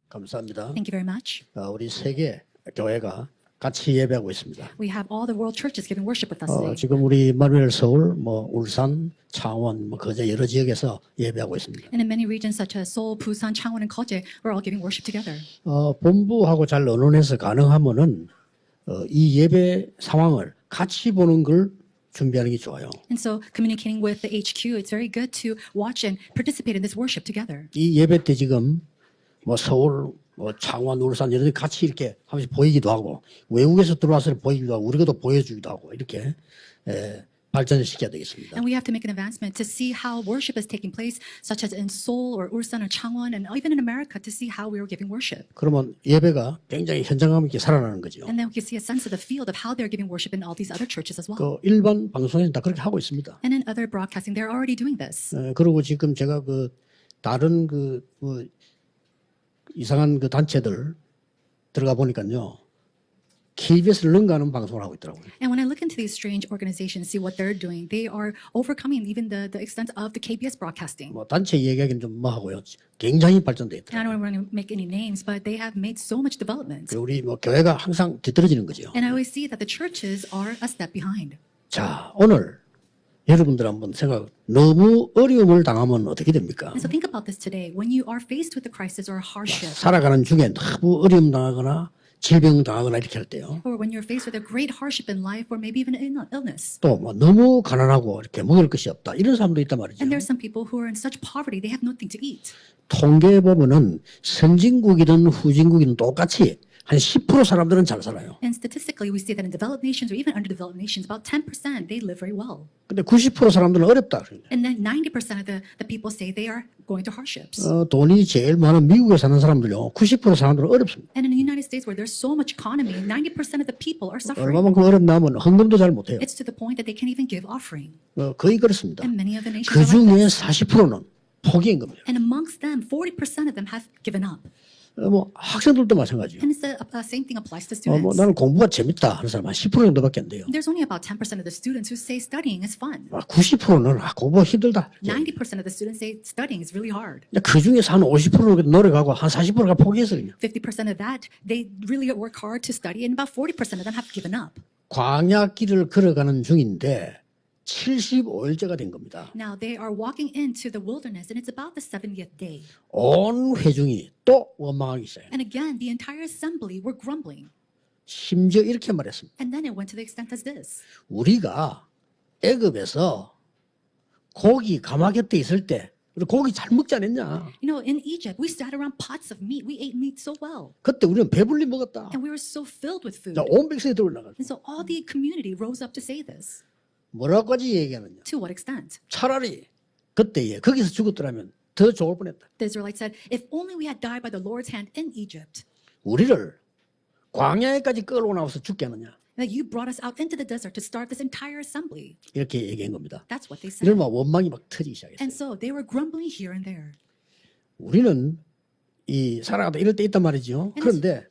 감사합니다. Thank you very much. 우리 세계 교회가 같이 예배하고 있습니다. We have all the world churches giving worship with us today. 지금 우리 마누엘 서울, 울산, 창원, 거제 여러 지역에서 예배하고 있습니다. And in many regions such as Seoul, Busan, Changwon, and Koje, we're all giving worship together. 본부하고 잘 의논해서 가능하면은 이 예배 상황을 같이 보는 걸 준비하는 게 좋아요. And so communicating with the HQ, it's very good to watch and participate in this worship together. 이 예배 때 지금 서울, 창원, 울산 이런 데 같이 이렇게 하면서 보이기도 하고 외국에서 들어와서 보이기도 하고 우리가 또 보여주기도 하고 이렇게 발전시켜야 되겠습니다. And we have to make an advancement to see how worship is taking place, such as in Seoul or Ulsan or Changwon, and even in America to see how we are giving worship. 그러면 예배가 굉장히 현장감 있게 살아나는 거죠. And then we can see a sense of the field of how they're giving worship in all these other churches as well. 일반 방송에서 다 그렇게 하고 있습니다. And in other broadcasting, they're already doing this. 그리고 지금 제가 다른 이상한 단체들 들어가 보니까요. KBS를 능가하는 방송을 하고 있더라고요. And when I look into these strange organizations, see what they're doing, they are overcoming even the extent of the KBS broadcasting. 단체 얘기하기는 좀 하고요. 굉장히 발전돼 And I 있더라고요. don't want to make any names, but they have made so much development. 우리 교회가 항상 뒤떨어지는 거죠. And I always see that the churches are a step behind. 자, 오늘 여러분들 한번 너무 어려움을 당하면 어떻게 됩니까? And so think about this today. When you are faced with a crisis or a hardship, 살아가는 중에 너무 어려움 당하거나 질병 당하거나 이렇게 할 때요. or when you're faced with a great hardship in life, or maybe even an illness. 또 너무 가난하고 이렇게 먹을 것이 없다. 이런 사람도 있단 말이죠. And there's some people who are in such poverty, they have nothing to eat. 통계에 보면은 선진국이든 후진국이든 똑같이 한 10% 사람들은 잘 살아요. And statistically, we see that in developed nations or even underdeveloped nations, about 10% they live very well. 근데 90% 사람들은 어렵다. And then 90% of the people say they are going through hardships. 돈이 제일 많은 미국에 사는 사람들요. 90% 사람들은 어렵습니다. And in the United States, where there's so much economy, 90% of the people are suffering. 얼마만큼 어렵냐면 헌금도 잘 못해요. It's to the point that they can't even give offering. 거의 그렇습니다. And many of the nations 그 are like 중에 this. 40%는 포기인 겁니다. And amongst them, 40% of them have given up. 학생들도 마찬가지예요. And it's the same thing applies to students. 나는 공부가 재밌다 하는 사람 한 10% 정도밖에 안 돼요. There's only about 10% of the students who say studying is fun. 90%는 공부가 힘들다. 90% of the students say studying is really hard. 그 중에서 한 50%는 노력하고 한 40%가 포기해서 그냥. 50% of that, they really work hard to study, and about 40% of them have given up. 광야길을 걸어가는 중인데 75일째가 된 겁니다. Now they are walking into the wilderness, and it's about the 70th day. 온 회중이 또 원망하기 시작해요. And again, the entire assembly were grumbling. 심지어 이렇게 말했습니다. And then it went to the extent as this. 우리가 애굽에서 고기 가마 곁에 있을 때 우리 고기 잘 먹지 않았냐? You know, in Egypt, we sat around pots of meat. We ate meat so well. 그때 우리는 배불리 먹었다. And we were so filled with food. 자, 온 백성이 들어올라가지고 And so all the community rose up to say this. 뭐라고까지 얘기하느냐? To what extent? 차라리 그때에 거기서 죽었더라면 더 좋을 뻔했다. The Israelites said, if only we had died by the Lord's hand in Egypt, 우리를 광야에까지 끌고 나와서 죽게 하느냐? that you brought us out into the desert to start this entire assembly. 이렇게 얘기한 겁니다. That's what they said. 이러면 원망이 막 터지기 시작했어요. And so they were grumbling here and there. 우리는 이 살아가다 이럴 때 있단 말이죠. 그런데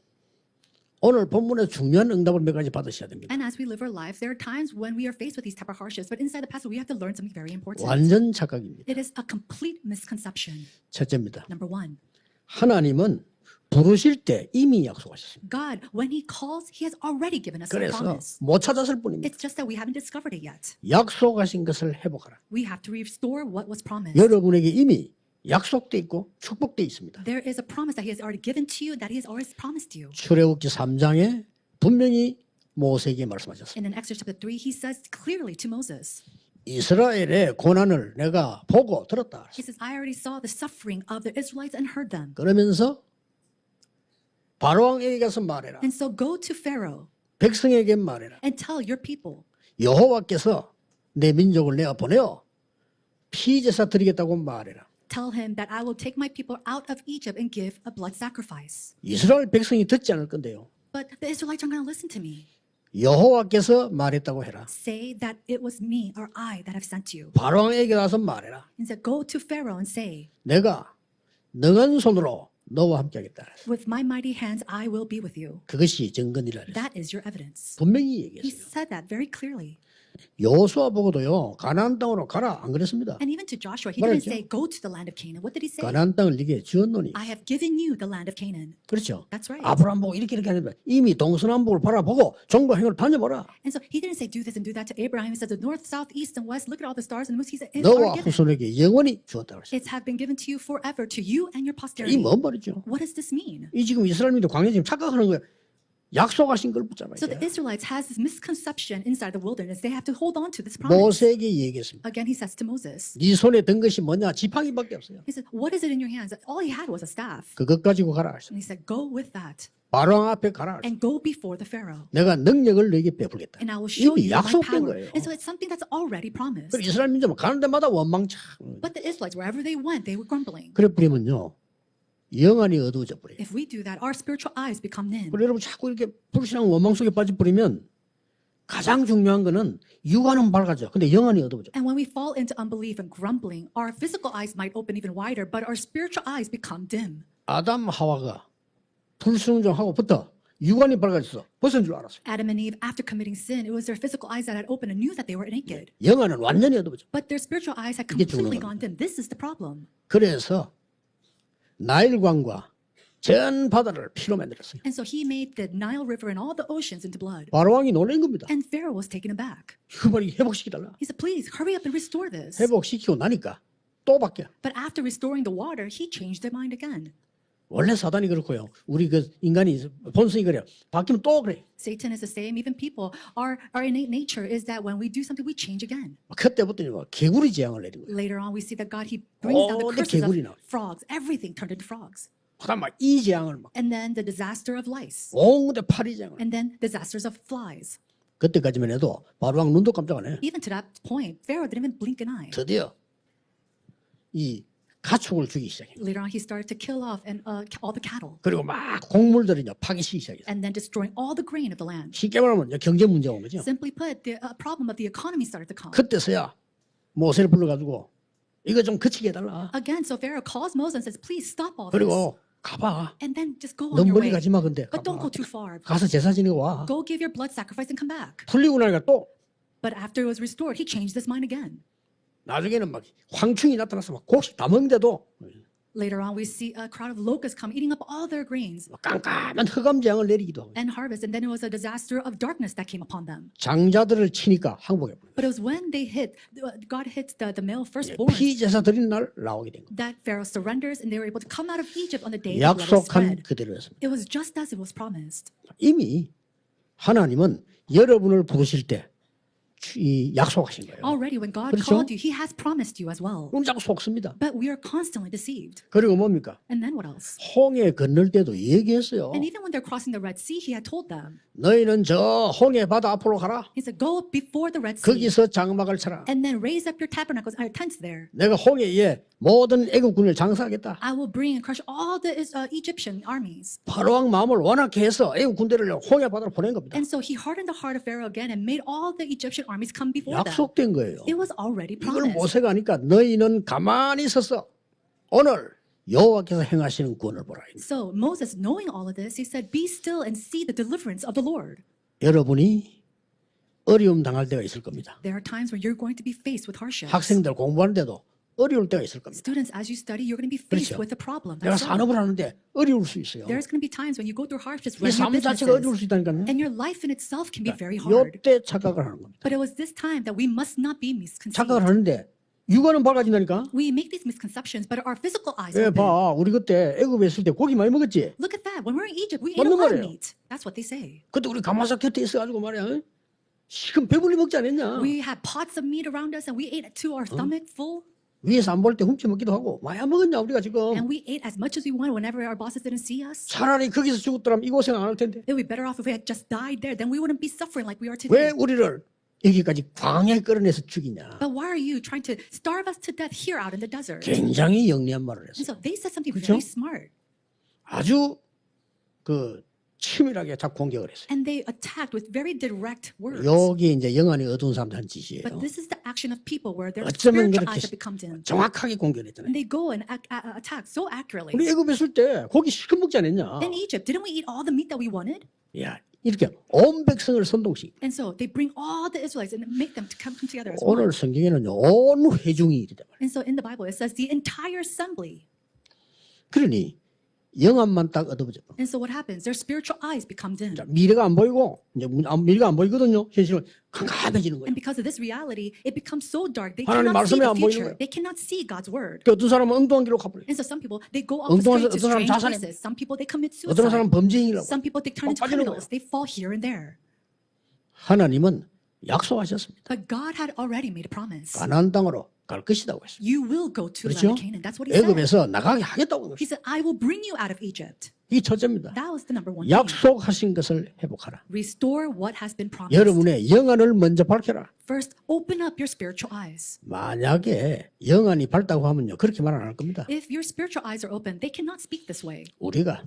오늘 본문에 중요한 응답을 몇 가지 받으셔야 됩니다. And as we live our lives, there are times when we are faced with these type of hardships, but inside the passage, we have to learn something very important. 완전 착각입니다. It is a complete misconception. 첫째입니다. Number one, 하나님은 부르실 때 이미 약속하셨습니다. God, when He calls, He has already given us a 그래서 promise. 못 찾았을 뿐입니다. It's just that we haven't discovered it yet. 약속하신 것을 회복하라. We have to restore what was promised. 여러분에게 이미 약속돼 있고 축복돼 있습니다. There is a promise that He has already given to you, that He has always promised you. 출애굽기 3장에 분명히 모세에게 말씀하셨습니다. And in Exodus chapter 3, He says clearly to Moses, 이스라엘의 고난을 내가 보고 들었다. He says, I already saw the suffering of the Israelites and heard them. 그러면서 바로왕에게 가서 말해라. And so go to Pharaoh 백성에게 말해라. and tell your people, 여호와께서 내 민족을 내어 보내어 피제사 드리겠다고 말해라. tell him that I will take my people out of Egypt and give a blood sacrifice. 이스라엘 백성이 듣지 않을 건데요. But the Israelites aren't going to listen to me. 여호와께서 말했다고 해라. Say that it was me or I that have sent you. 바로왕에게 가서 말해라. And said, go to Pharaoh and say, 내가 능한 손으로 너와 함께하겠다. with my mighty hands I will be with you. 그것이 증거니라. That is your evidence. 분명히 He 얘기했어요. said that very clearly. 여호수아 보고도요. 가나안 땅으로 가라 안 그랬습니다. And even to Joshua, he 뭐라 didn't 했죠? say, go to the land of Canaan. What did he say? 가나안 땅을 네게 주었노니. I have given you the land of Canaan. 그렇죠. That's right. 아브라함 보고 이렇게 하는데 이미 동서남북을 바라보고 정과 행을 다녀보라. And so he didn't say, do this and do that to Abraham. He said, the north, south, east, and west, look at all the stars and the moon. He said, it's 너와 already given. 후손에게 영원히 주었다 그랬어요. It's have been given to you forever, to you and your 이 posterity. 뭔 말이죠? What does this mean? 이 지금 이스라엘민도 광야 지금 착각하는 거예요. 약속하신 걸 붙잡아야 So the 돼. Israelites has this misconception inside the wilderness. They have to hold on to this promise. 모세에게 얘기했습니다. Again, he says to Moses, 네 손에 든 것이 뭐냐? 지팡이밖에 없어요. he said, what is it in your hands? All he had was a staff. 그것 가지고 가라. And he said, go with that 바로왕 앞에 가라. and go before the Pharaoh. 내가 능력을 너에게 베풀겠다. And I will show 이미 you my 약속된 power. 거예요. And so it's something that's already promised. 그리고 이스라엘 민족은 가는 데마다 원망참. But the Israelites, wherever they went, they were grumbling. 그래 버리면요. 영안이 어두워져 버려요. If we do that, our spiritual eyes become dim. 그리고 여러분 자꾸 이렇게 불신앙 원망 속에 빠져버리면 가장 중요한 거는 육안은 밝아져. 근데 영안이 어두워져. And when we fall into unbelief and grumbling, our physical eyes might open even wider, but our spiritual eyes become dim. 아담 하와가 불순종하고부터 육안이 밝아졌어. 벗은 줄 알았어요. Adam and Eve, after committing sin, it was their physical eyes that had opened and knew that they were naked. 영안은 완전히 어두워져. But their spiritual eyes had 이게 죽는 completely 겁니다. gone dim. This is the problem. 그래서 나일강과 전 바다를 피로 만들었어요. And so he made the Nile River and all the oceans into blood. 바로왕이 놀란 겁니다. And Pharaoh was taken aback. 그 말이 회복시키달라. He said, please hurry up and restore this. 회복시키고 나니까 또 바뀌어. But after restoring the water, he changed their mind again. 원래 사단이 그렇고요. 우리 그 인간이 본성이 그래요. 바뀌면 또 그래. Satan is the same. Even people, our innate nature is that when we do something, we change again. 그때부터 뭐 개구리 재앙을 내린 거예요. Later on, we see that God, he brings down the Oh, curses of 개구리 나와. frogs. Everything turned into frogs. 그다음 막이 재앙을 막 And then the disaster of lice. 온데 파리 재앙을. And then disasters of flies. 그때까지만 해도 바로왕 눈도 깜짝 안 해. Even to that point, Pharaoh didn't even blink an eye. 드디어 이 가축을 죽이기 시작해. Later on, he started to kill off all the cattle. 그리고 막 곡물들을 이제 파기시키기 시작했어. And then destroying all the grain of the land. 쉽게 말하면 이제 경제 문제가 온 거죠. Simply put, the problem of the economy started to come. 그때서야 모세를 불러가지고 이거 좀 그치게 해달라. Again, so Pharaoh calls Moses and says, please stop all this. 그리고 가봐. And then just go on 너무 your 멀리 way. 가지 마 근데. But don't go 가봐. too far. 가서 제사 지내고 와. Go give your blood sacrifice and come back. 풀리고 나니까 또 But after it was restored, he changed his mind again. 나중에는 막 황충이 나타나서 막 곡식 다 먹는데도 Later on, we see a crowd of locusts come eating up all their grains 막 깜깜한 흑암 재앙을 내리기도 하고 and harvest. And then it was a disaster of darkness that came upon them. 장자들을 치니까 항복해 버려. But it was when they God hit the male firstborn 피제사 드린 날 나오게 된 거예요. that Pharaoh surrenders and they were able to come out of Egypt on the day the blood was 약속한 spread. 그대로였습니다. It was just as it was promised. 이미 하나님은 여러분을 부르실 때 이 약속하신 거예요. Already, when God 그렇죠? called you, He has promised you as well. 그럼 자꾸 속습니다. But we are constantly deceived. 그리고 뭡니까? And then what else? 홍해 건널 때도 얘기했어요. And even when they're crossing the Red Sea, He had told them. 너희는 저 홍해 바다 앞으로 가라. He said, "Go before the Red Sea, 거기서 장막을 쳐라. and then raise up your tabernacles, tents there. 내가 홍해에 모든 애국군을 장사하겠다. I will bring and crush all the Egyptian armies." 바로왕 마음을 완악케 해서 애국군대를 홍해 바다로 보낸 겁니다. And so He hardened the heart of Pharaoh again and made all the Egyptian armies come before them. 약속된 거예요. It was already 이걸 promised. 모세가 하니까 너희는 가만히 서서 오늘 여호와께서 행하시는 구원을 보라. So Moses, knowing all of this, he said, "Be still and see the deliverance of the Lord." 여러분이 어려움 당할 때가 있을 겁니다. There are times when you're going to be faced with hardships. 학생들 공부하는데도 어려울 때가 있을 겁니다. Students, as you study, you're going to be faced 그렇죠. with a problem. 내가 That's right. 산업을 하는데 어려울 수 있어요. There's going to be times when you go through hardships 이 running 삶 your 자체가 어려울 businesses, 수 있다니까요. and your life in itself can be very hard. 이때 착각을 하는 겁니다. But it was this time that we must not be misconceived. 착각을 하는데 육안은 밝아진다니까. We make these misconceptions, but our physical eyes 예, open. 봐. 우리 그때 애굽에 있을 때 고기 많이 먹었지. Look at that. When we're in Egypt, we ate a 맞는 lot of 말이에요. meat. That's what they say. 그때 우리 가마솥 곁에 있어가지고 말이야. 지금 배불리 먹지 않았냐. We had pots of meat around us, and we ate to our stomach full, 위에서 안 볼 때 훔쳐 먹기도 하고 많이 안 먹었냐 우리가 지금. and we ate as much as we wanted whenever our bosses didn't see us. 차라리 거기서 죽었더라면 이 고생 안 할 텐데. It would be better off if we had just died there. Then we wouldn't be suffering like we are 왜 today. 우리를 여기까지 광야에 끌어내서 죽이냐. But why are you trying to starve us to death here out in the desert? 굉장히 영리한 말을 And 했어요. so they said something 그렇죠? very smart, 아주 그 치밀하게 자꾸 공격을 했어요. and they attacked with very direct words. 여기 이제 영안이 어두운 사람들 한 짓이에요. But this is the action of people where their 어쩌면 spiritual 그렇게 eyes have become dim. 정확하게 공격을 했잖아요. And they go and attack so accurately. 우리 애굽에 있을 때 고기 실컷 먹지 않았냐. In Egypt, didn't we eat all the meat that we wanted? 야, 이렇게 온 백성을 선동시. And so they bring all the Israelites and make them to come together as one. 오늘 성경에는요 온 회중이 이르다 말이에요. And so in the Bible, it says the entire assembly. 그러니 영안만 딱 얻어보죠. And so what happens? Their spiritual eyes become dim. 자, 미래가 안 보이고 이제 미래가 안 보이거든요. 현실은 깜깜해지는 거예요. And because of this reality, it becomes so dark. They 하나님 cannot see 말씀이 the 안 보이는 future. 거예요. They cannot see God's word. 그 어떤 사람은 엉뚱한 길로 가버려요. And so some people, they go off 엉뚱한 straight to 어떤 사람은 strange 자살해. places. Some people, they commit 어떤 사람은 suicide. 범죄인이라고. Some people, they turn into 빠지는 criminals. They fall here and there. 하나님은 약속하셨습니다. But God had already made a promise. 가나안 땅으로 갈 것이라고 했어요. You will go to the 그렇죠? land of Canaan. That's what he said. 애굽에서 나가게 하겠다고 He 했어요. said, I will bring you out of Egypt. 이게 첫째입니다. That was the number one thing. 약속하신 것을 회복하라. Restore what has been promised. 여러분의 영안을 먼저 밝혀라. First, open up your spiritual eyes. 만약에 영안이 밝다고 하면요 그렇게 말 안 할 겁니다. If your spiritual eyes are open, they cannot speak this way. 우리가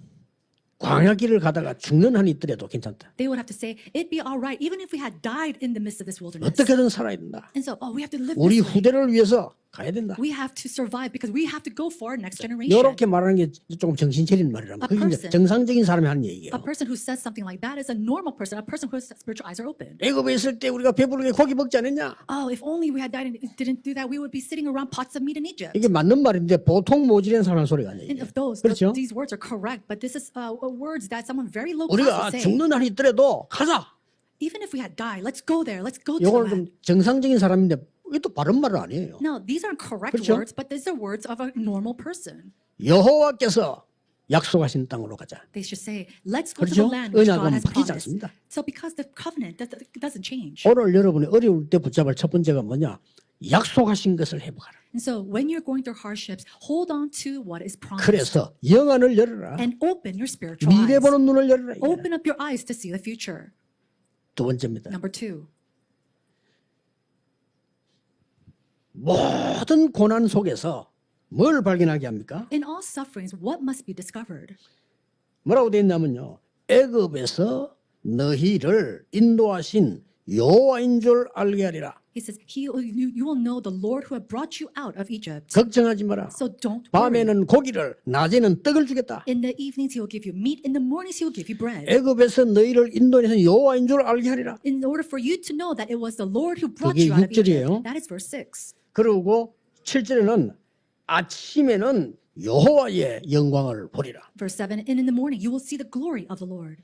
광야길을 가다가 죽는 한이 있더라도 괜찮다. They would have to say, it'd be all right, even if we had died in the midst of this wilderness. 어떻게든 살아야 된다. And so, we have to live 우리 this way. 후대를 위해서 가야 된다. We have to survive because we have to go for our next generation. 이렇게 말하는 게 조금 정신 차리는 말이라면 그게 이제 person. 정상적인 사람이 하는 얘기예요. A person who says something like that is a normal person, a person whose spiritual eyes are open. 애굽에 있을 때 우리가 배부르게 고기 먹지 않았냐? Oh, if only we had died and didn't do that, we would be sitting around pots of meat in Egypt. 이게 맞는 말인데 보통 모질한 사람 소리가 아니에요. And if those, 그렇죠? these words are correct, but this is words that someone very low class 우리가 would say. 죽는 한이 있더라도 가자. Even if we had died, let's go there. Let's go to the 이거는 land. 좀 정상적인 사람인데 이게 또 바른 말은 아니에요. No, these aren't correct 그렇죠? words, but these are words of a normal person. 여호와께서 약속하신 땅으로 가자. They should say, let's go to the 그렇죠? land which God 언약은 has 바뀌지 promised. 않습니다. So because the covenant doesn't change. 오늘 여러분이 어려울 때 붙잡을 첫 번째가 뭐냐? 약속하신 것을 회복하라. And so when you're going through hardships, hold on to what is promised. 그래서 영안을 열어라. And open your spiritual 미래 eyes. 보는 눈을 열어라. 이거야. Open up your eyes to see the future. 두 번째입니다. Number two, 모든 고난 속에서 뭘 발견하게 합니까? in all sufferings, what must be discovered? 뭐라고 되어 있냐면요. 애굽에서 너희를 인도하신 여호와인 줄 알게 하리라. He says, you will know the Lord who had brought you out of Egypt. 걱정하지 마라. So don't worry. 밤에는 고기를, 낮에는 떡을 주겠다. In the evenings he will give you meat. In the mornings he will give you bread. 애굽에서 너희를 인도하신 여호와인 줄 알게 하리라. In order for you to know that it was the Lord who brought 그게 you out of 6절이에요. Egypt. That is verse 6. 그리고 7절에는 아침에는 여호와의 영광을 보리라. Verse 7, and in the morning you will see the glory of the Lord.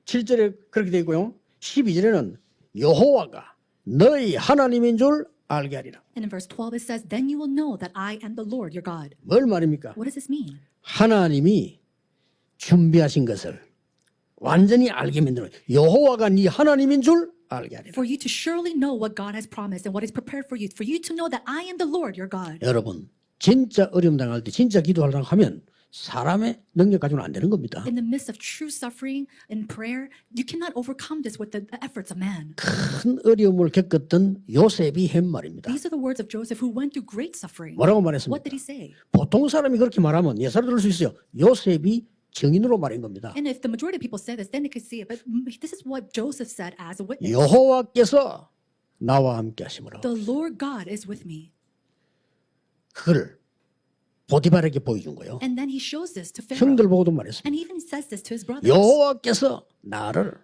7절에 그렇게 되어 있고요. 12절에는 여호와가 너희 하나님인 줄 알게 하리라. And in verse 12 it says, then you will know that I am the Lord your God. 뭘 말입니까? What does this mean? 하나님이 준비하신 것을 완전히 알게 만드는 여호와가 네 하나님인 줄 알게 하리라. For you to surely know what God has promised and what is prepared for you to know that I am the Lord your God. 여러분 진짜 어려움 당할 때 진짜 기도하려고 하면 사람의 능력 가지고는 안 되는 겁니다. In the midst of true suffering and prayer, you cannot overcome this with the efforts of man. 큰 어려움을 겪었던 요셉이 한 말입니다. These are the words of Joseph who went through great suffering. 뭐라고 What 말했습니까? did he say? 보통 사람이 그렇게 말하면 예사로 들을 수 있어요. 요셉이 증인으로 말한 겁니다. And if the majority of people say this, then they could see it. But this is what Joseph said as a witness. 여호와께서 나와 함께 하심으로 The Lord God is with me. 그걸 보디발에게 보여준 거예요. And then he shows this to Pharaoh. 형들 보고도 말했습니다. And he even says this to his brothers. 여호와께서 나를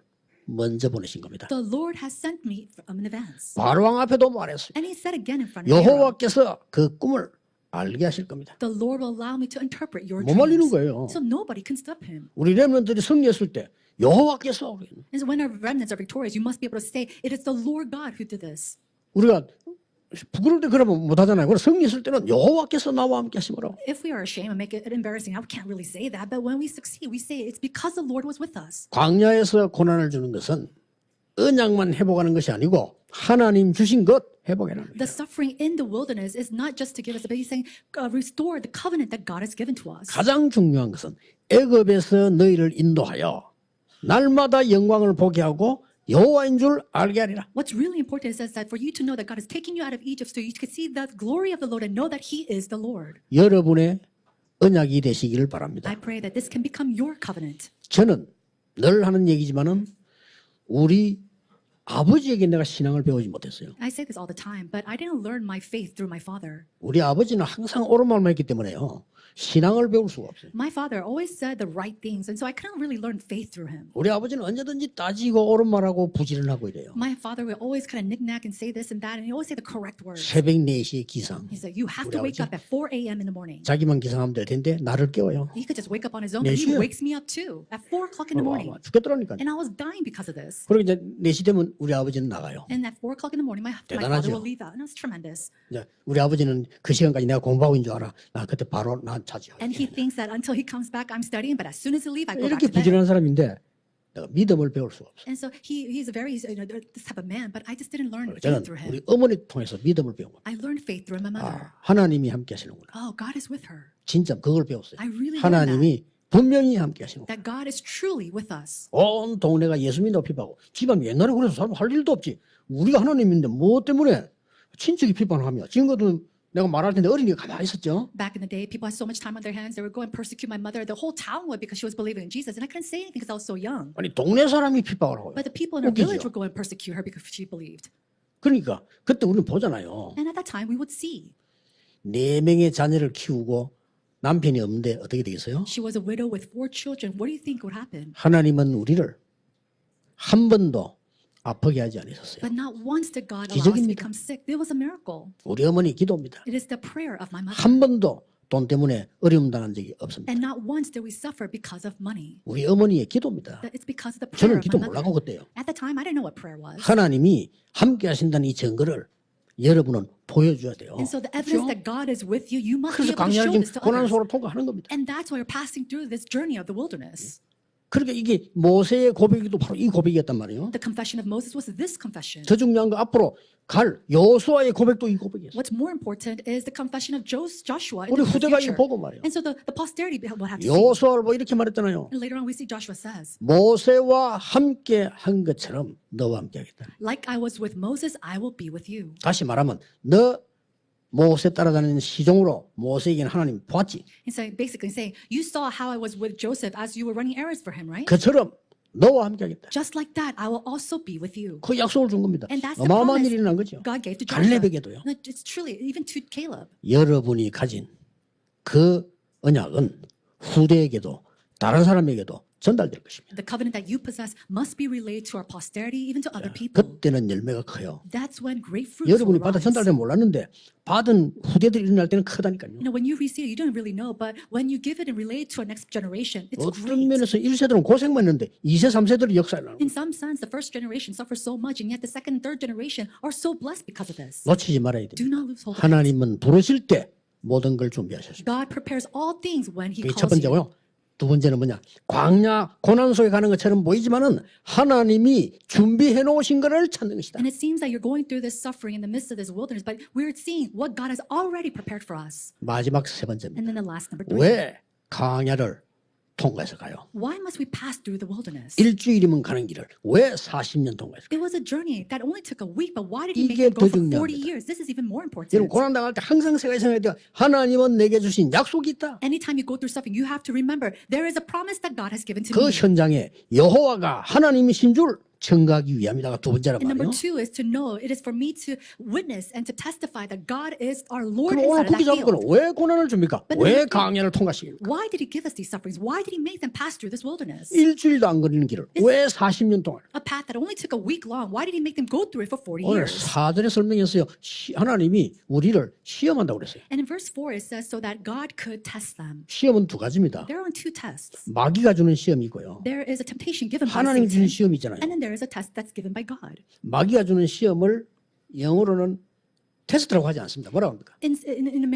먼저 보내신 겁니다. The Lord has sent me in advance. 바로왕 앞에도 말했어요. And he said again in front of Pharaoh. 여호와께서 그 꿈을 알게 하실 겁니다. The Lord will allow me to interpret your 못 말리는 dreams. 거예요. So nobody can stop him. 우리 렘넌트들이 승리했을 때 여호와께서 And so when our remnants are victorious, you must be able to say, it is the Lord God who did this. 우리가 부끄러울 때 그러면 못하잖아요. 그래서 승리했을 때는 여호와께서 나와 함께 하심으로 If we are ashamed and make it embarrassing, I can't really say that. But when we succeed, we say it's because the Lord was with us. 광야에서 고난을 주는 것은 언약만 회복하는 것이 아니고 하나님 주신 것 회복하는 거예요. The suffering in the wilderness is not just to give us, but he's saying, restore the covenant that God has given to us. 가장 중요한 것은 애굽에서 너희를 인도하여 날마다 영광을 보게 하고 여호와인 줄 알게 하리라. What's really important is that for you to know that God is taking you out of Egypt so you can see the glory of the Lord and know that He is the Lord. 여러분의 언약이 되시기를 바랍니다. I pray that this can become your covenant. 저는 늘 하는 얘기지만은 우리 아버지에게 내가 신앙을 배우지 못했어요. I say this all the time, but I didn't learn my faith through my father. 우리 아버지는 항상 옳은 말만 했기 때문에요. 신앙을 배울 수가 없어요. My father always said the right things, and so I couldn't really learn faith through him. 우리 아버지는 언제든지 따지고 옳은 말하고 부지런하고 이래요. My father would always kind of knick-knack and say this and that, and he always say the correct words. 새벽 4시에 기상. He said, you have to 우리 wake 아버지. up at 4 a.m. in the morning. 자기만 기상하면 될 텐데 나를 깨워요. He could just wake up on his own, but he 4시요? wakes me up too at 4 o'clock in the morning. 죽겠더라니까. And I was dying because of this. 그리고 이제 4시 되면 우리 아버지는 나가요. And at 4 o'clock in the morning, my father 대단하죠. will leave out. And it was tremendous. 이제 우리 아버지는 그 시간까지 내가 공부하고 있는 줄 알아. 나 그때 바로 난 자지. And he thinks that until he comes back, I'm studying, but as soon as he leaves, I go back 이렇게 to bed. 부지런한 사람인데 내가 믿음을 배울 수가 없어. And so he's a very, this type of man, but I just didn't learn 저는 faith through 우리 him. 어머니 통해서 믿음을 배운 겁니다. I learned faith through my mother. 하나님이 함께 하시는구나. Oh, God is with her. 진짜 그걸 배웠어요. I really learned that. 하나님이 분명히 함께 하시는구나. That God is truly with us. 온 동네가 예수 믿는다고 비판하고 집안 옛날에 그래서 사람 할 일도 없지. 우리가 하나님인데 뭐 때문에 친척이 비판하며 지금 것도 내가 말할 텐데 어린이가 가만히 있었죠. Back in the day, people had so much time on their hands. They would go and persecute my mother. The whole town would because she was believing in Jesus. And I couldn't say anything because I was so young. 아니 동네 사람이 핍박을 하고요. But the people in our 웃기죠. village would go and persecute her because she believed. 그러니까 그때 우리는 보잖아요. And at that time, we would see. 4명의 자녀를 키우고 남편이 없는데 어떻게 되겠어요? She was a widow with 4 children. What do you think would happen? 하나님은 우리를 한 번도 아프게 하지 않으셨어요. But not once did God allow us to 기적입니다. become sick. It was a miracle. 우리 어머니 기도입니다. It is the prayer of my mother. 한 번도 돈 때문에 어려움 당한 적이 없습니다. And not once did we suffer because of money. 우리 어머니의 기도입니다. That it's because of the prayer 저는 of 기도 my 몰라고 mother. 그때요. At the time, I didn't know what prayer was. 하나님이 함께 하신다는 이 증거를 여러분은 보여줘야 돼요. And so the evidence that God is with you, you must be 그래서 able to show 광야를 this 지금 to 고난 others. 속으로 통과하는 겁니다. And that's why you're passing through this journey of the wilderness. 그러니까 이게 모세의 고백이도 바로 이 고백이었단 말이에요. The confession of Moses was this confession. 더 중요한 거 앞으로 갈 여호수아의 고백도 이 고백이었어요. What's more important is the confession of Joshua in 우리 the 후대가 future. 이거 보고 말이에요. And so the posterity will have to see. 여호수아를 뭐 이렇게 말했잖아요. And later on we see Joshua says, 모세와 함께 한 것처럼 너와 함께 하겠다. like I was with Moses, I will be with you. 다시 말하면 너 모세 따라다니는 시종으로 모세에게는 하나님 보았지. And so basically saying, you saw how I was with Joseph as you were running errands for him, right? 그처럼 너와 함께 하겠다. Just like that, I will also be with you. 그 약속을 준 겁니다. And that's the 어마어마한 promise 일이 일어난 거죠. God gave to Joshua. 갈렙에게도요. No, it's truly, even to Caleb. 여러분이 가진 그 언약은 후대에게도 다른 사람에게도 전달될 것입니다. The covenant that you possess must be relayed to our posterity, even to other people. 그때는 열매가 커요. That's when great fruits will 여러분이 받아 arise. 전달되면 몰랐는데 받은 후대들이 일어날 때는 크다니까요. You know, when you receive it, you don't really know, but when you give it and relay it to a next generation, it's 어떤 great. 면에서 1세들은 고생만 했는데 2세, 3세들이 역사를 나는 거예요. In some sense, the first generation suffers so much, and yet the second and third generation are so blessed because of this. 놓치지 말아야 Do 됩니다. not lose hope. 하나님은 부르실 때 모든 걸 준비하셨습니다. God prepares all things when He 그게 첫 calls you. 번째고요. 두 번째는 뭐냐? 광야 고난 속에 가는 것처럼 보이지만은 하나님이 준비해 놓으신 것을 찾는 것이다. And it seems that you're going through this suffering in the midst of this wilderness, but we're seeing what God has already prepared for us. 마지막 세 번째입니다. And then the last number 3. 왜 광야를 통과해서 가요? Why must we pass through the wilderness? 일주일이면 가는 길을 왜 40년 통과해서 가요? It was a journey that only took a week, but why did He make 이게 it go 더 for 40 중요합니다. years? This is even more important. 여러분 고난 당할 때 항상 생각해야 돼요. 하나님은 내게 주신 약속이 있다. Anytime you go through suffering, you have to remember there is a promise that God has given to 그 me. 현장에 여호와가 하나님이신 줄 증거하기 위함이다가 두 번째란 And number 말이에요. 2 is to know it is for me to witness and to testify that God is our Lord 그럼 오늘 inside of 굳이 that 잡고는 field. 왜 고난을 줍니까? But 왜 then- 광야를 통과시킵니까? Why did He give us these sufferings? Why did He make them pass through this wilderness? 일주일도 안 걸리는 길을 왜 40년 동안? A path that only took a week long. Why did He make them go through it for 40 오늘 years? 사전에 설명했어요. 하나님이 우리를 시험한다고 그랬어요. And in verse 4 it says so that God could test them. 시험은 두 가지입니다. There are 2 tests. 마귀가 주는 시험이 있고요. There is a temptation given by 하나님이 주는 Satan, 시험이 있잖아요. and then there is a test that's given by God. 마귀가 주는 시험을 영어로는 테스트라고 하지 않습니다. 뭐라고 합니까? In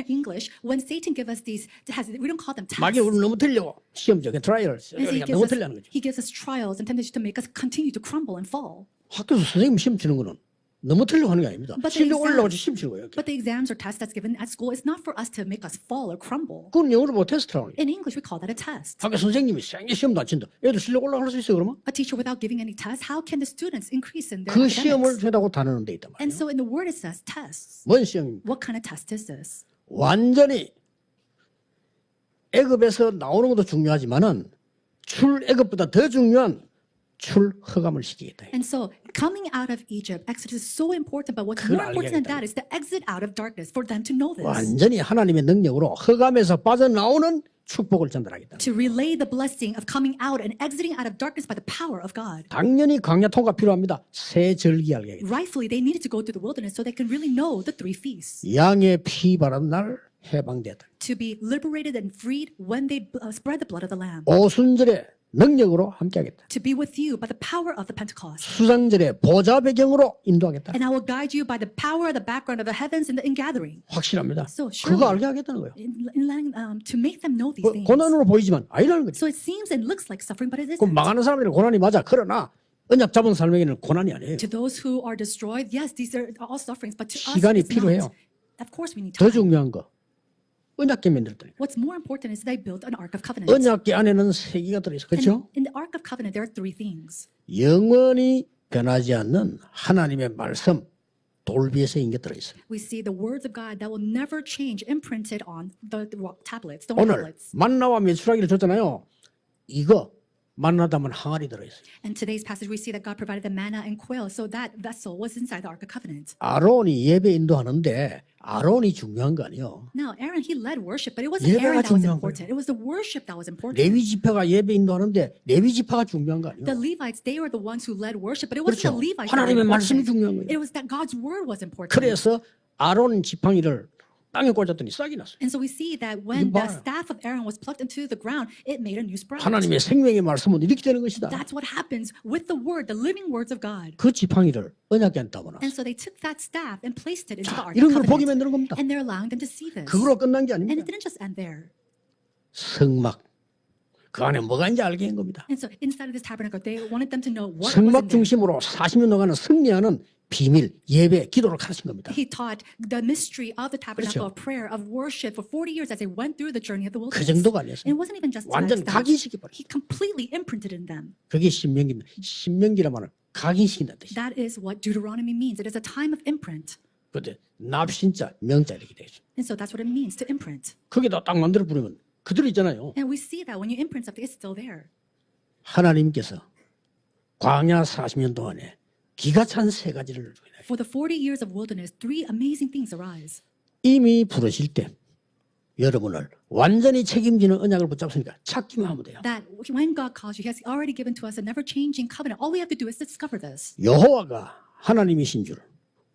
English, when Satan gives us these, we don't call them tests. 마귀가 우리를 넘어뜨리려고 시험죠. 트라이얼. And so 넘어뜨리려는 거죠. he gives us trials and temptations to make us continue to crumble and fall. 학교에서 선생님 시험 치는 거는 넘어뜨리려고 하는 게 아닙니다. But the 실력 exam- 올라가서 시험 치는 거예요. But the exams or tests that's given at school is not for us to make us fall or crumble. 그건 영어로 뭐 테스트라고 해요. In English, we call that a test. 학교 선생님이 생애 시험도 안 친다. 애들 실력 올라갈 수 있어요 그러면? A teacher without giving any tests, how can the students increase in their 그 시험을 academics? 해다고 다루는 데 있단 And 말이에요. so in the word it says tests. 뭔 시험입니까? What kind of test is this? 완전히 애굽에서 나오는 것도 중요하지만은 출애굽보다 더 중요한 출허감을 시키겠다. And so coming out of Egypt, Exodus is so important, but what's 그걸 more important than 알게 that is the exit out of darkness, for them to know this. 완전히 하나님의 능력으로 허감에서 빠져나오는 축복을 전달하겠다. To relay the blessing of coming out and exiting out of darkness by the power of God. 당연히 광야 통과 필요합니다. 새 절기 알게. Rightfully, they needed to go through the wilderness so they can really know the three feasts. 양의 피 바른 날 해방되다. To be liberated and freed when they spread the blood of the Lamb. 오순절에 능력으로 함께하겠다. To be with you by the power of the Pentecost. 수상절에 보좌 배경으로 인도하겠다. And I will guide you by the power of the background of the heavens in the ingathering. 확실합니다. So surely, 그거 알게 하겠다는 거예요. in letting, to make them know these things. 고난으로 보이지만 아니라는 거죠. So it seems and looks like suffering, but it 그 isn't. 망하는 사람들은 고난이 맞아. 그러나 언약 잡은 사람에게는 고난이 아니에요. To those who are destroyed, yes, these are all sufferings, but to us, 시간이 it's 필요해요. not. Of course, we need 더 time. 중요한 거 언약궤 만들었더니 What's more important is they built an Ark of Covenant. 언약궤 안에는 세 개가 들어있어. 그렇죠? In the Ark of Covenant, there are three things. 영원히 변하지 않는 하나님의 말씀 돌비에서 인게 들어있어요. We see the words of God that will never change, imprinted on the rock tablets, stone 오늘 tablets. 만나와 메추라기를 줬잖아요. 이거 만나다면 항아리 들어있어요. In today's passage, we see that God provided the manna and quail, so that vessel was inside the Ark of Covenant. 아론이 예배 인도하는데 아론이 중요한 거 아니에요. Now, Aaron, he led worship, but it wasn't 예배가 Aaron that was 중요한 important. It was the worship that was important. 레위 지파가 예배 인도하는데 레위 지파가 중요한 거 The 아니에요. Levites, they were the ones who led worship, but it wasn't 그렇죠. the Levites that were 하나님의 말씀이 important. 중요한 거예요. It was that God's word was important. 그래서 아론 지팡이를 땅에 꽂았더니 싹이 났어요. And so we see that when 이거 the 봐요. staff of Aaron was plucked into the ground, it made a new sprout. 하나님의 생명의 말씀은 이렇게 되는 것이다. That's what happens with the word, the living words of God. 그 지팡이를 언약궤 안에 담아놨어요. And so they took that staff and placed it into the 자, Ark 이런 of 걸 보게 Covenant. 만드는 겁니다. And they're allowing them to see this. 그걸로 끝난 게 And 아닙니다. it didn't just end there. 성막 그 안에 뭐가 있는지 알게 한 겁니다. And so inside of this tabernacle, they wanted them to know what was 성막 in there. 중심으로 40년 동안은 승리하는 비밀, 예배, 기도를 가르친 겁니다. He taught the mystery of the tabernacle 그렇죠. of prayer, of worship for 40 years as they went through the journey of the 그 wilderness. 정도가 And 아니었어요. it wasn't even just to that 완전 extent. 각인시켜버렸어요. He completely imprinted in them. 그게 신명기입니다. 신명기라면 각인시킨다는 뜻이에요. That is what Deuteronomy means. It is a time of imprint. 그때 납신자, 명자 이렇게 되죠. And so that's what it means to imprint. 거기다 딱 만들어 부르면 그대로 있잖아요. And we see that when you imprint something, it's still there. 하나님께서 광야 40년 동안에 기가 찬 세 가지를 For the 40 years of wilderness, three amazing things arise. 이미 부르실 때 여러분을 완전히 책임지는 언약을 붙잡으니까 찾기만 하면 돼요. That when God calls you, He has already given to us a never-changing covenant. All we have to do is discover this. 여호와가 하나님이신 줄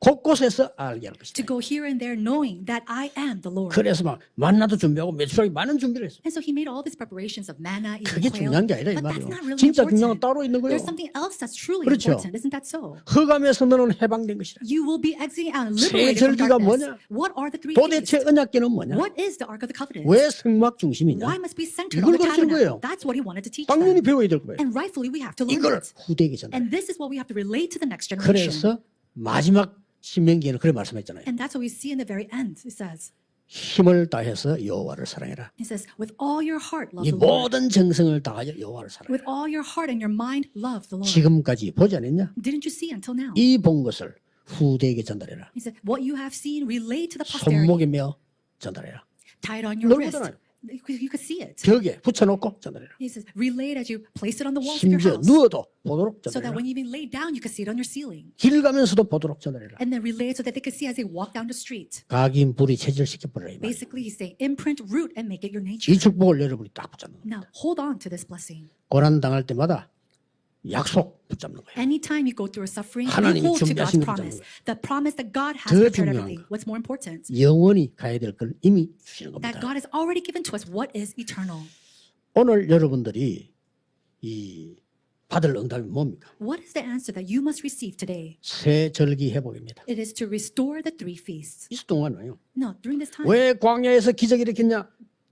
곳곳에서 알게 할 To 것이다. go here and there knowing that I am the Lord. 그래서 막 만나도 준비하고 메추라기 많은 준비를 했어. And so He made all these preparations of manna, even 그게 quail. 중요한 게 아니라 이 But that's 말이에요. not really 진짜 중요한 건 important. 따로 있는 거예요. There's something else that's truly 그렇죠. important. Isn't that so? 흑암에서 너는 해방된 것이라. You will be exiting out and 세 liberated from 절기가 darkness. 뭐냐? What are the three feasts? 도대체 언약궤는 뭐냐? What is the Ark of the Covenant? 왜 성막 중심이냐? Why must be centered 이걸 on the 가르치는 거예요. tabernacle? That's what He wanted to teach 당연히 them. 배워야 될 거예요. And rightfully, we have to learn 이걸 it. 후대에게 전달. And this is what we have to relate to the next generation. 그래서 마지막 신명기에는 그래 말씀했잖아요. And that's what we see in the very end. It says, 힘을 다해서 여호와를 사랑해라. it says, with all your heart, love 이 the Lord. 모든 정성을 다하여 여호와를 사랑해라. With all your heart and your mind, love the Lord. 지금까지 보지 않았냐? Didn't you see until now? 이 본 것을 후대에게 전달해라. He said, what you have seen, relate to the posterity. 손목에 메어 전달해라. Tie it on your wrist. 넓잖아요. You could see it. 벽에 붙여놓고 전달해라. He says, relate as you place it on the walls of your 심지어 house. 누워도 보도록 So that 전달해라. when you even lay down, you could see it on your ceiling. 길 가면서도 보도록 전달해라. And then relay it so that they could see as they walk down the street. 각인 불이 체질시켜버려라. 이 말이에요. Basically, he's saying, imprint, root, and make it your nature. 이 축복을 여러분이 딱 붙잡는 거예요. Now, hold on to this blessing. 고난 당할 때마다 약속 붙잡는 거예요. Anytime you go through a suffering, you 하나님이 hold to God's 준비하신 거 promise. 붙잡는 The promise that God has 더 prepared 중요한 everything. What's more important? 영원히 가야 될 걸 이미 주시는 That 겁니다. God has already given to us what is eternal. 오늘 여러분들이 이 받을 응답이 뭡니까? What is the answer that you must receive today? 새 절기 회복입니다. It is to restore the three feasts. 이 동안은요. No, during this time. 왜 광야에서 기적이 일으켰냐?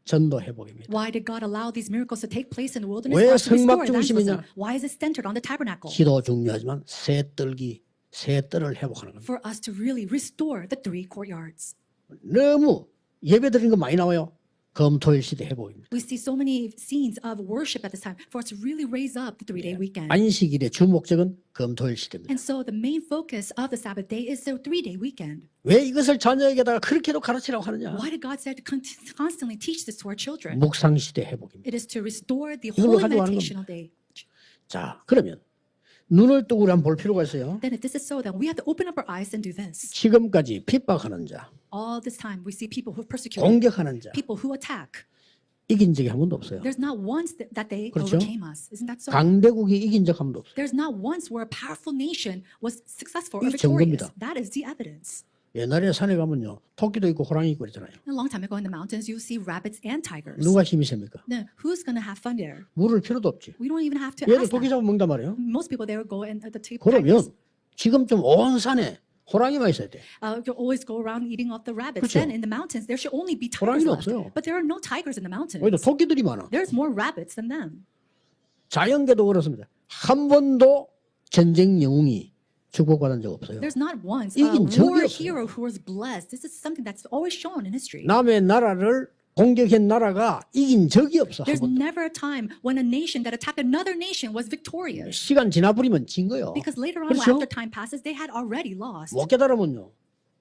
전도 회복입니다. Why did God allow these miracles to take place in the wilderness? 왜 For us to restore 성막 evangelism. 중심이냐? Why is it centered on the tabernacle? 기도 중요하지만 새 뜰을 회복하는 겁니다. For us to really restore the three courtyards. 너무 예배 드리는 거 많이 나와요. 검토일 시대 회복입니다. We see so many scenes of worship at this time for us to really raise up the 3-day weekend. 안식일의 주 목적은 검토일 시대입니다. And so the main focus of the Sabbath day is the 3-day weekend. 왜 이것을 자녀에게다가 그렇게도 가르치라고 하느냐? Why did God say to constantly teach this to our children? 묵상 시대 회복입니다. It is to restore the 이걸로 holy 가지고 하는 meditational day. 자, 그러면 눈을 뜨고 우리 한번 볼 필요가 있어요. then if this is so, then we have to open up our eyes and do this. 지금까지 핍박하는 자, All this time, we see people who persecute, 공격하는 자 people who attack. 이긴 적이 한 번도 없어요. There's not once that they 그렇죠? overcame us. Isn't that so? 강대국이 이긴 적 한 번도 없어요. There's not once where a powerful nation was successful or 이게 victorious. 증거입니다. That is the evidence. 옛날에 산에 가면요, 토끼도 있고 호랑이 있고 그랬잖아요. A long time ago in the mountains, you see rabbits and tigers. 누가 힘이 셉니까? Then who's going to have fun there? 물을 필요도 없지. We don't even have to 얘들 ask 토끼 that. 잡으면 먹단 말이에요. Most people there go and the tigers. 그러면 지금 좀 온 산에 호랑이만 있어야 돼. You always go around eating off the rabbits. 그렇죠. Then in the mountains, there should only be tigers 호랑이는 left. 없어요. But there are no tigers in the mountains. 오히려 토끼들이 많아. There's more rabbits than them. 자연계도 그렇습니다. 한 번도 전쟁 영웅이 축복받은 적 없어요. There's not once 이긴 a 적이 war 없어요. hero who was blessed. This is something that's always shown in history. 남의 나라를 공격한 나라가 이긴 적이 없어. 한 There's 번도. never a time when a nation that attacked another nation was victorious. 시간 지나버리면 진 거예요. Because later on, 그렇죠? after time passes, they had already lost. 못 깨달으면요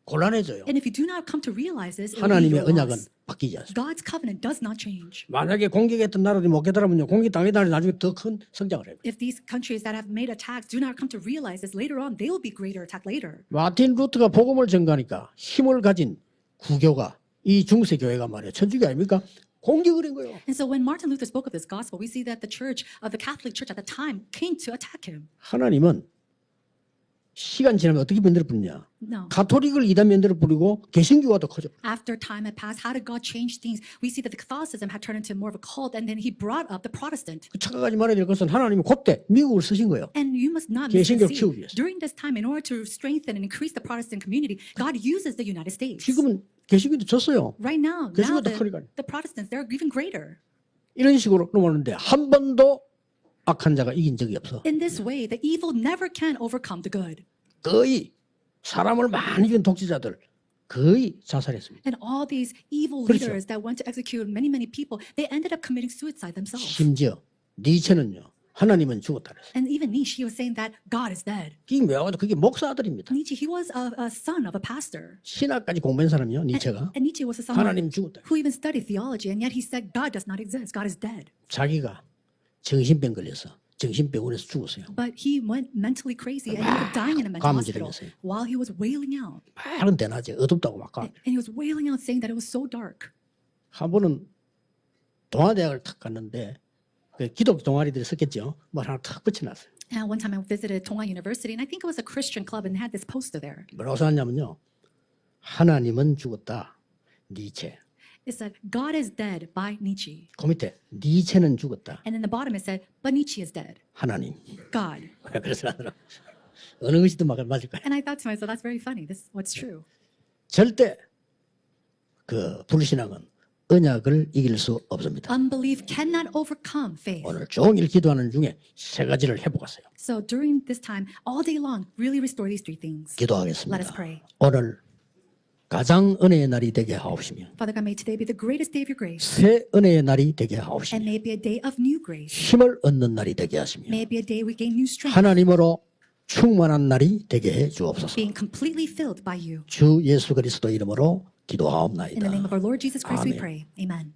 곤란해져요. And if you do not come to realize this, it will be 하나님의 your 언약은 loss. 바뀌지 않습니다. God's covenant does not change. 만약에 공격했던 나라들이 못 깨달으면요 공격당한 나라들이 나중에 더 큰 성장을 해요. If these countries that have made attacks do not come to realize this later on, they will be greater attack later. 마틴 루트가 복음을 전가하니까 힘을 가진 구교가 이 중세 교회가 말이에요. 천주교 아닙니까? 공격을 한 거예요. And so when Martin Luther spoke of this gospel, we see that the church of the Catholic Church at the time came to attack him. 하나님은 시간 지나면 어떻게 만들어 버리냐? No. 가톨릭을 이단 만들어 버리고 개신교가 더 커져. After time had passed, how did God change things? We see that the Catholicism had turned into more of a cult, and then He brought up the Protestant. 착각하지 말아야 될 것은 하나님은 그때 미국을 쓰신 거예요. And you must not 개신교 misconceive. 키우기 위해서. During this time, in order to strengthen and increase the Protestant community, God uses the United States. 지금은 개신교도 졌어요. Right now 개신교도 크니까. the Protestants, they're even greater. 이런 식으로 넘어오는데 한 번도 악한 자가 이긴 적이 없어. In this way, the evil never can overcome the good. 거의 사람을 많이 죽인 독재자들 거의 자살했습니다. And all these evil 그렇죠. leaders that went to execute many people, they ended up committing suicide themselves. 심지어 니체는요. 하나님은 죽었다 그랬어요. And even Nietzsche, he was saying that God is dead. 그게 뭐하고 그게 목사 아들입니다. Nietzsche, he was a son of a pastor. 신학까지 공부한 사람이요. 니체가. And Nietzsche was a son 하나님 죽었다. who even studied theology, and yet he said God does not exist. God is dead. 자기가 정신병 걸려서 정신병원에서 죽었어요. But he went mentally crazy and ended up dying in a mental hospital 감지를 while he was wailing out. 말은 대낮에 어둡다고 막 가. And he was wailing out saying that it was so dark. 한 번은 동아대학을 탁 갔는데 그 기독 동아리들이 썼겠죠. 뭘 하나 탁 붙여놨어요. And one time I visited Tonga University, and I think it was a Christian club, and they had this poster there. 뭐라고 써놨냐면요. 하나님은 죽었다. 니체. It said, God is dead by Nietzsche. 그 밑에 니체는 죽었다. And in the bottom it said, but Nietzsche is dead. 하나님. God. 그래서 나더라. 어느 것이 더 맞을까요? And I thought to myself, that's very funny. This is what's true. 절대 그 불신앙은 언약을 이길 수 없습니다. Unbelief cannot overcome faith. 오늘 종일 기도하는 중에 세 가지를 해보겠어요. So during this time, all day long, really restore these three things. Let us 기도하겠습니다. pray. 오늘 가장 은혜의 날이 되게 하옵시며 Father God, may today be the greatest day of your grace, 새 은혜의 날이 되게 and 하옵시며 may it be a day of new grace. 힘을 얻는 날이 되게 하시며 May it be a day we gain new strength, 하나님으로 충만한 날이 되게 해 주옵소서. being completely filled by you. 주 예수 그리스도 이름으로 In the name 기도하옵나이다. of our Lord Jesus Christ, we Amen. pray. Amen.